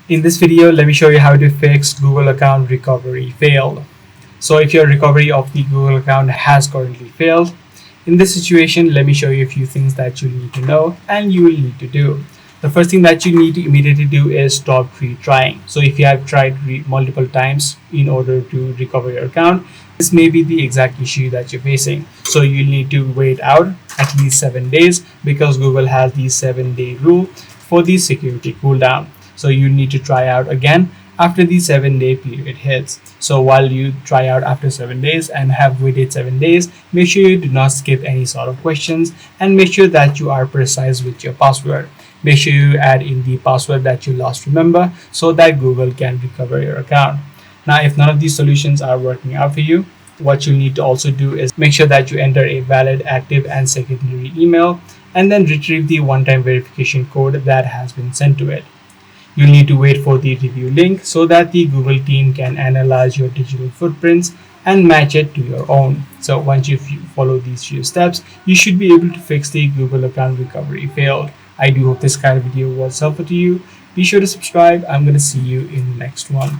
In this video, let me show you how to fix Google account recovery failed. So if your recovery of the Google account has currently failed, in this situation, let me show you a few things that you need to know and you will need to do. The first thing that you need to immediately do is stop retrying. So if you have tried multiple times in order to recover your account, this may be the exact issue that you're facing. So you need to wait out at least 7 days because Google has the 7-day rule for the security cooldown. So you need to try out again after the 7-day period hits. So while you try out after 7 days and have waited 7 days, make sure you do not skip any sort of questions and make sure that you are precise with your password. Make sure you add in the password that you last remember so that Google can recover your account. Now, if none of these solutions are working out for you, what you need to also do is make sure that you enter a valid, active, and secondary email and then retrieve the one-time verification code that has been sent to it. You'll need to wait for the review link so that the Google team can analyze your digital footprints and match it to your own. So once you follow these few steps, you should be able to fix the Google account recovery failed. I do hope this kind of video was helpful to you. Be sure to subscribe. I'm going to see you in the next one.